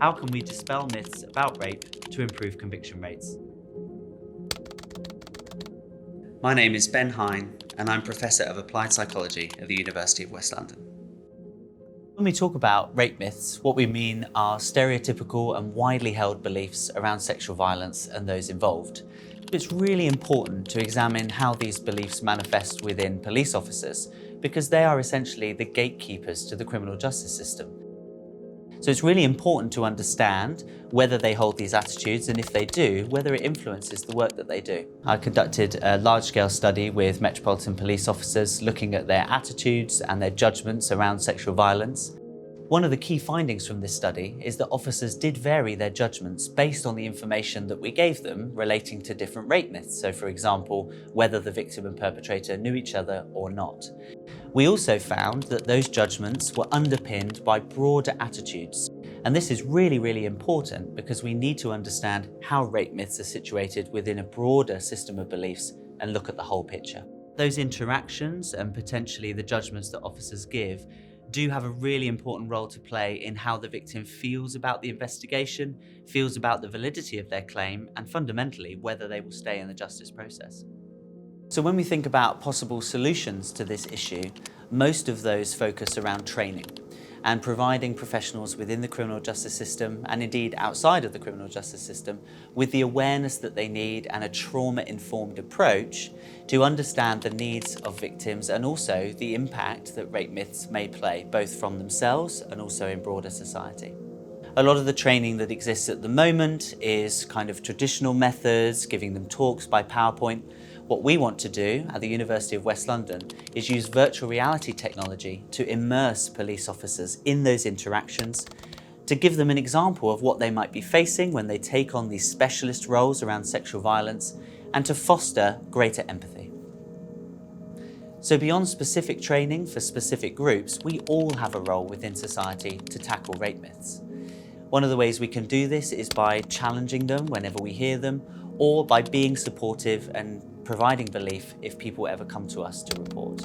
How can we dispel myths about rape to improve conviction rates? My name is Ben Hine, and I'm Professor of Applied Psychology at the University of West London. When we talk about rape myths, what we mean are stereotypical and widely held beliefs around sexual violence and those involved. It's really important to examine how these beliefs manifest within police officers, because they are essentially the gatekeepers to the criminal justice system. So it's really important to understand whether they hold these attitudes, and if they do, whether it influences the work that they do. I conducted a large-scale study with Metropolitan Police officers looking at their attitudes and their judgments around sexual violence. One of the key findings from this study is that officers did vary their judgments based on the information that we gave them relating to different rape myths. So for example, whether the victim and perpetrator knew each other or not. We also found that those judgments were underpinned by broader attitudes. And this is really important because we need to understand how rape myths are situated within a broader system of beliefs and look at the whole picture. Those interactions and potentially the judgments that officers give do have a really important role to play in how the victim feels about the investigation, feels about the validity of their claim, and fundamentally whether they will stay in the justice process. So when we think about possible solutions to this issue, most of those focus around training and providing professionals within the criminal justice system, and indeed outside of the criminal justice system, with the awareness that they need and a trauma-informed approach to understand the needs of victims and also the impact that rape myths may play, both from themselves and also in broader society. A lot of the training that exists at the moment is kind of traditional methods, giving them talks by PowerPoint. What we want to do at the University of West London is use virtual reality technology to immerse police officers in those interactions, to give them an example of what they might be facing when they take on these specialist roles around sexual violence, and to foster greater empathy. So beyond specific training for specific groups, we all have a role within society to tackle rape myths. One of the ways we can do this is by challenging them whenever we hear them, or by being supportive and providing belief if people ever come to us to report.